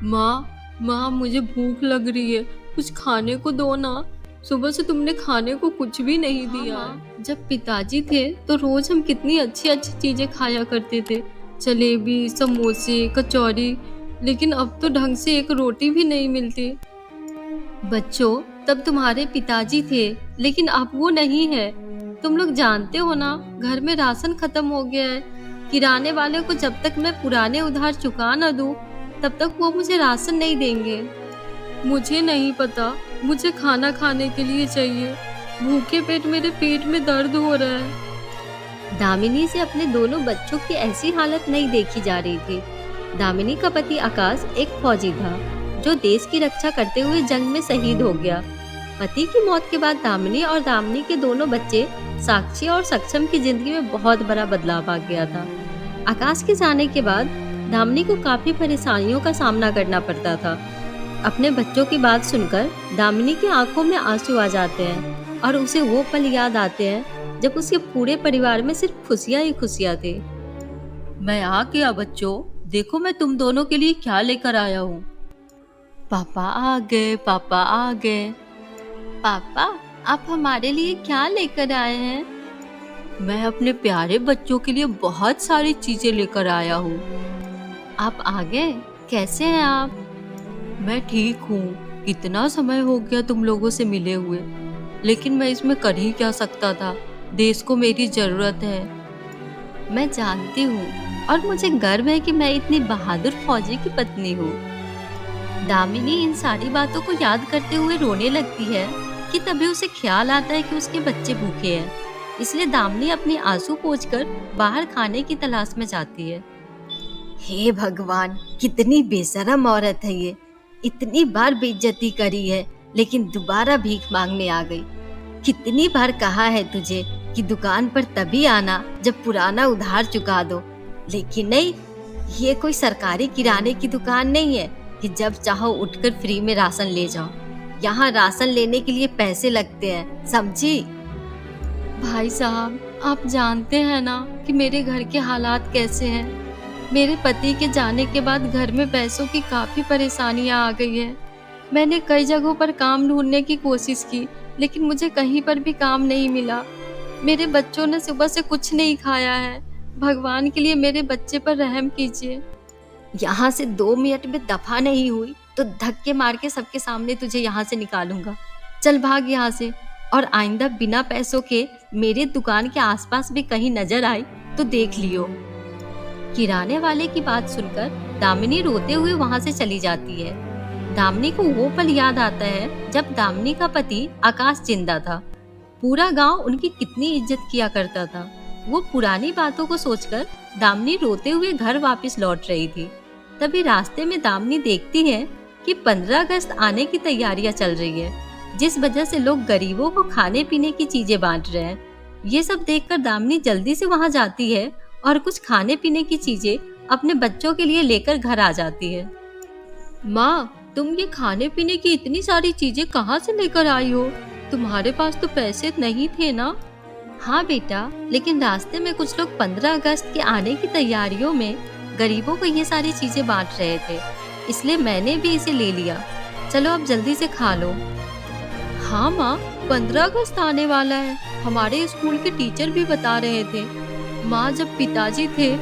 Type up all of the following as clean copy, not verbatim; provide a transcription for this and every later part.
माँ मुझे भूख लग रही है, कुछ खाने को दो ना। सुबह से तुमने खाने को कुछ भी नहीं दिया है। जब पिताजी थे तो रोज हम कितनी अच्छी अच्छी चीजें खाया करते थे, जलेबी, समोसे, कचौरी। लेकिन अब तो ढंग से एक रोटी भी नहीं मिलती। बच्चों, तब तुम्हारे पिताजी थे, लेकिन अब वो नहीं है। तुम लोग जानते हो ना, घर में राशन खत्म हो गया है। किराने वाले को जब तक मैं पुराने उधार चुका न दूं, तब तक वो मुझे राशन नहीं देंगे। मुझे नहीं पता, मुझे खाना खाने के लिए चाहिए। भूखे पेट मेरे पेट में दर्द हो रहा है। दामिनी से अपने दोनों बच्चों की ऐसी हालत नहीं देखी जा रही थी। दामिनी का पति आकाश एक फौजी था जो देश की रक्षा करते हुए जंग में शहीद हो गया। पति की मौत के बाद दामिनी और दामिनी के दोनों बच्चे साक्षी और सक्षम की जिंदगी में बहुत बड़ा बदलाव आ गया था। आकाश के जाने के बाद दामिनी को काफी परेशानियों का सामना करना पड़ता था। अपने बच्चों की बात सुनकर दामिनी की आंखों में आंसू आ जाते हैं और उसे वो पल याद आते हैं जब उसके पूरे परिवार में सिर्फ खुशियां ही खुशियां थी। मैं आ गया बच्चों, देखो मैं तुम दोनों के लिए क्या लेकर आया हूँ। पापा आ गए, पापा आ गए। पापा, आप हमारे लिए क्या लेकर आए हैं? मैं अपने प्यारे बच्चों के लिए बहुत सारी चीजें लेकर आया हूँ। आप आ गए? कैसे हैं आप? मैं ठीक हूँ। कितना समय हो गया तुम लोगों से मिले हुए, लेकिन मैं इसमें कर ही क्या सकता था। देश को मेरी जरूरत है। मैं जानती हूँ, और मुझे गर्व है कि मैं इतनी बहादुर फौजी की पत्नी हूँ। दामिनी इन सारी बातों को याद करते हुए रोने लगती है कि तभी उसे ख्याल आता है कि उसके बच्चे भूखे हैं। इसलिए दामिनी अपने आंसू पोंछकर बाहर खाने की तलाश में जाती है। हे भगवान, कितनी बेशरम औरत है ये। इतनी बार बेइज्जती करी है, लेकिन दोबारा भीख मांगने आ गई। कितनी बार कहा है तुझे कि दुकान पर तभी आना जब पुराना उधार चुका दो, लेकिन नहीं। ये कोई सरकारी किराने की दुकान नहीं है कि जब चाहो उठकर फ्री में राशन ले जाओ। यहाँ राशन लेने के लिए पैसे लगते हैं, समझी? भाई साहब, आप जानते हैं ना कि मेरे घर के हालात कैसे हैं। मेरे पति के जाने के बाद घर में पैसों की काफ़ी परेशानियां आ गई है। मैंने कई जगहों पर काम ढूंढने की कोशिश की, लेकिन मुझे कहीं पर भी काम नहीं मिला। मेरे बच्चों ने सुबह से कुछ नहीं खाया है। भगवान के लिए मेरे बच्चे पर रहम कीजिए। यहाँ से 2 मिनट में दफा नहीं हुई तो धक्के मार के सबके सामने तुझे यहाँ से निकालूंगा। चल भाग यहाँ से, और आइंदा बिना पैसों के मेरे दुकान के आसपास भी कहीं नजर आई तो देख लियो। किराने वाले की बात सुनकर दामिनी रोते हुए वहां से चली जाती है। दामिनी को वो पल याद आता है जब दामिनी का पति आकाश जिंदा था। पूरा गांव उनकी कितनी इज्जत किया करता था। वो पुरानी बातों को सोचकर दामिनी रोते हुए घर वापस लौट रही थी। तभी रास्ते में दामिनी देखती है कि 15 अगस्त आने की तैयारियां चल रही है, जिस वजह से लोग गरीबों को खाने पीने की चीजें बांट रहे हैं। ये सब देखकर दामिनी जल्दी से वहां जाती है और कुछ खाने पीने की चीजें अपने बच्चों के लिए लेकर घर आ जाती है। माँ, तुम ये खाने पीने की इतनी सारी चीजें कहाँ से लेकर आई हो? तुम्हारे पास तो पैसे नहीं थे ना? हाँ बेटा, लेकिन रास्ते में कुछ लोग 15 अगस्त के आने की तैयारियों में गरीबों को ये सारी चीजें बांट रहे थे, इसलिए मैंने भी इसे ले लिया। चलो अब जल्दी से खा लो। हाँ माँ, 15 अगस्त आने वाला है। हमारे स्कूल के टीचर भी बता रहे थे। माँ, जब पिताजी थे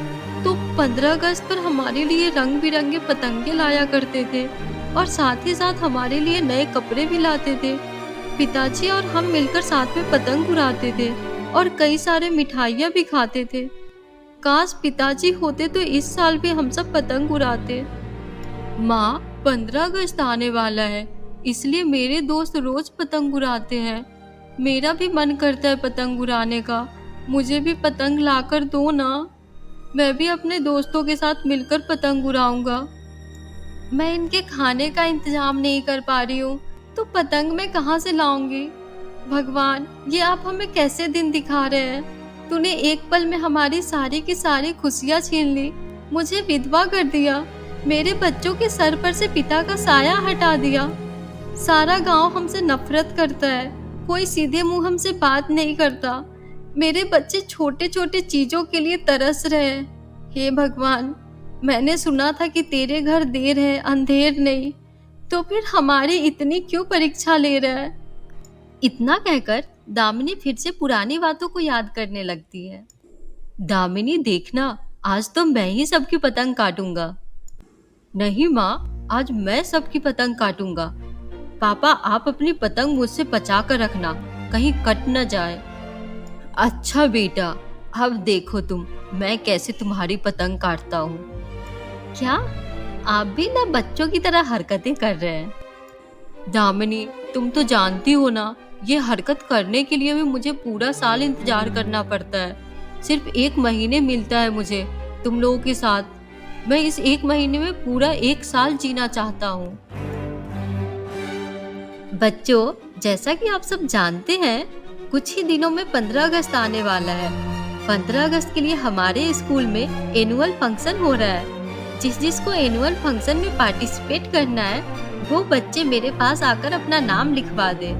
तो 15 अगस्त पर हमारे लिए रंग बिरंगे पतंगे लाया करते थे, और साथ ही साथ हमारे लिए नए कपड़े भी लाते थे। पिताजी और हम मिलकर साथ में पतंग उड़ाते थे और कई सारे मिठाइयाँ भी खाते थे। काश पिताजी होते तो इस साल भी हम सब पतंग उड़ाते। माँ, 15 अगस्त आने वाला है, इसलिए मेरे दोस्त रोज पतंग उड़ाते हैं। मेरा भी मन करता है पतंग उड़ाने का। मुझे भी पतंग लाकर दो ना। मैं भी अपने दोस्तों के साथ मिलकर पतंग उड़ाऊंगा। मैं इनके खाने का इंतजाम नहीं कर पा रही हूँ, तो पतंग मैं कहाँ से लाऊंगी? भगवान, ये आप हमें कैसे दिन दिखा रहे हैं? तूने एक पल में हमारी सारी की सारी खुशियाँ छीन ली, मुझे विधवा कर दिया, मेरे बच्चों के सर पर से पिता का साया हटा दिया। सारा गांव हमसे नफरत करता है, कोई सीधे मुंह हमसे बात नहीं करता। मेरे बच्चे छोटे छोटे चीजों के लिए तरस रहे हैं। हे भगवान, मैंने सुना था कि तेरे घर देर है अंधेर नहीं, तो फिर हमारी इतनी क्यों परीक्षा ले रहा है? इतना कहकर दामिनी फिर से पुरानी बातों को याद करने लगती है। दामिनी देखना, आज तो मैं ही सबकी पतंग काटूंगा। नहीं माँ, आज मैं सबकी पतंग काटूंगा। पापा, आप अपनी पतंग मुझसे बचा कर रखना, कहीं कट न जाए। अच्छा बेटा, अब देखो तुम, मैं कैसे तुम्हारी पतंग काटता हूँ। क्या आप भी ना बच्चों की तरह हरकतें कर रहे हैं? दामिनी, तुम तो जानती हो ना, ये हरकत करने के लिए भी मुझे पूरा साल इंतजार करना पड़ता है। सिर्फ 1 महीने मिलता है मुझे तुम लोगों के साथ। मैं इस 1 महीने में पूरा 1 साल जीना चाहता हूँ। बच्चों, जैसा कि आप सब जानते हैं, कुछ ही दिनों में 15 अगस्त आने वाला है। 15 अगस्त के लिए हमारे स्कूल में एनुअल फंक्शन हो रहा है। जिसको एनुअल फंक्शन में पार्टिसिपेट करना है, वो बच्चे मेरे पास आकर अपना नाम लिखवा दे।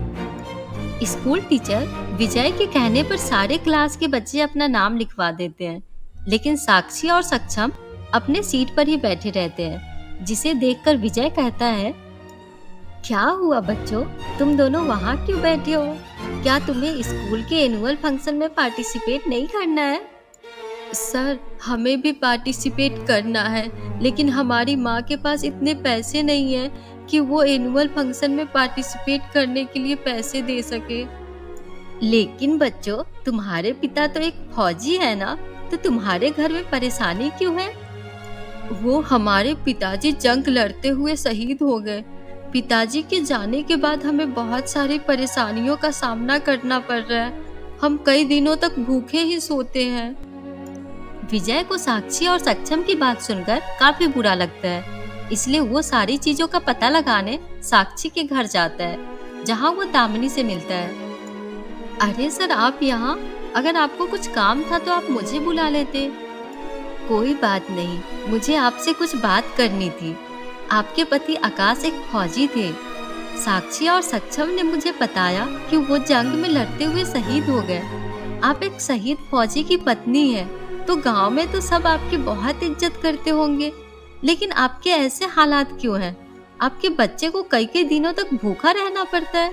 स्कूल टीचर विजय के कहने पर सारे क्लास के बच्चे अपना नाम लिखवा देते हैं, लेकिन साक्षी और सक्षम अपने सीट पर ही बैठे रहते हैं। जिसे देखकर विजय कहता है, क्या हुआ बच्चों, तुम दोनों वहाँ क्यों बैठे हो? क्या तुम्हें स्कूल के एनुअल फंक्शन में पार्टिसिपेट नहीं करना है? सर, हमें भी पार्टिसिपेट करना है, लेकिन हमारी माँ के पास इतने पैसे नहीं हैं कि वो एनुअल फंक्शन में पार्टिसिपेट करने के लिए पैसे दे सके। लेकिन बच्चों, तुम्हारे पिता तो एक फौजी है ना, तो तुम्हारे घर में परेशानी क्यों है? वो हमारे पिताजी जंग लड़ते हुए शहीद हो गए। पिताजी के जाने के बाद हमें बहुत सारी परेशानियों का सामना करना पड़ रहा है। हम कई दिनों तक भूखे ही सोते हैं। विजय को साक्षी और सक्षम की बात सुनकर काफी बुरा लगता है, इसलिए वो सारी चीजों का पता लगाने साक्षी के घर जाता है, जहाँ वो दामिनी से मिलता है। अरे सर, आप यहाँ? अगर आपको कुछ काम था तो आप मुझे बुला लेते। कोई बात नहीं, मुझे आपसे कुछ बात करनी थी। आपके पति आकाश एक फौजी थे। साक्षी और सक्षम ने मुझे बताया कि वो जंग में लड़ते हुए शहीद हो गए। आप एक शहीद फौजी की पत्नी है, तो गांव में तो सब आपकी बहुत इज्जत करते होंगे, लेकिन आपके ऐसे हालात क्यों हैं? आपके बच्चे को कई कई दिनों तक भूखा रहना पड़ता है।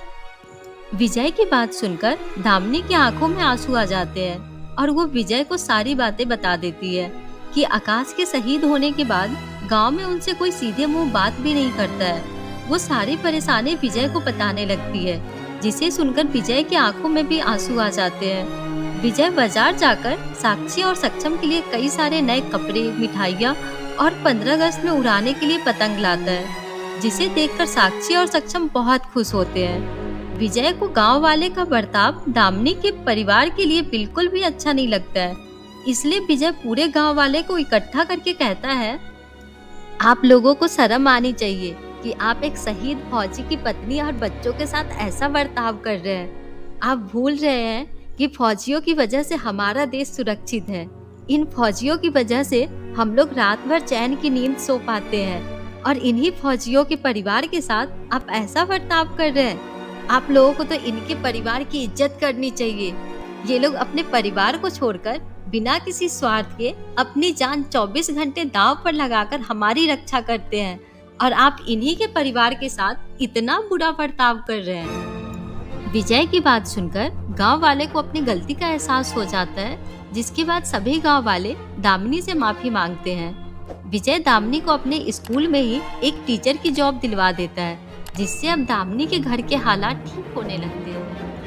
विजय की बात सुनकर दामिनी की आंखों में आंसू आ जाते हैं और वो विजय को सारी बातें बता देती है कि आकाश के शहीद होने के बाद गांव में उनसे कोई सीधे मुंह बात भी नहीं करता है। वो सारी परेशानी विजय को बताने लगती है, जिसे सुनकर विजय की आंखों में भी आंसू आ जाते हैं। विजय बाजार जाकर साक्षी और सक्षम के लिए कई सारे नए कपड़े, मिठाइयाँ और 15 अगस्त में उड़ाने के लिए पतंग लाता है, जिसे देखकर साक्षी और सक्षम बहुत खुश होते हैं। विजय को गांव वाले का बर्ताव दामिनी के परिवार के लिए बिल्कुल भी अच्छा नहीं लगता है, इसलिए विजय पूरे गांव वाले को इकट्ठा करके कहता है, आप लोगों को शर्म आनी चाहिए कि आप एक शहीद फौजी की पत्नी और बच्चों के साथ ऐसा बर्ताव कर रहे हैं। आप भूल रहे हैं कि फौजियों की वजह से हमारा देश सुरक्षित है। इन फौजियों की वजह से हम लोग रात भर चैन की नींद सो पाते हैं, और इन्हीं फौजियों के परिवार के साथ आप ऐसा बर्ताव कर रहे हैं। आप लोगों को तो इनके परिवार की इज्जत करनी चाहिए। ये लोग अपने परिवार को छोड़कर बिना किसी स्वार्थ के अपनी जान 24 घंटे दांव पर लगाकर हमारी रक्षा करते हैं, और आप इन्हीं के परिवार के साथ इतना बुरा बर्ताव कर रहे हैं। विजय की बात सुनकर गांव वाले को अपनी गलती का एहसास हो जाता है, जिसके बाद सभी गांव वाले दामिनी से माफी मांगते हैं। विजय दामिनी को अपने स्कूल में ही एक टीचर की जॉब दिलवा देता है, जिससे अब दामिनी के घर के हालात ठीक होने लगते हैं।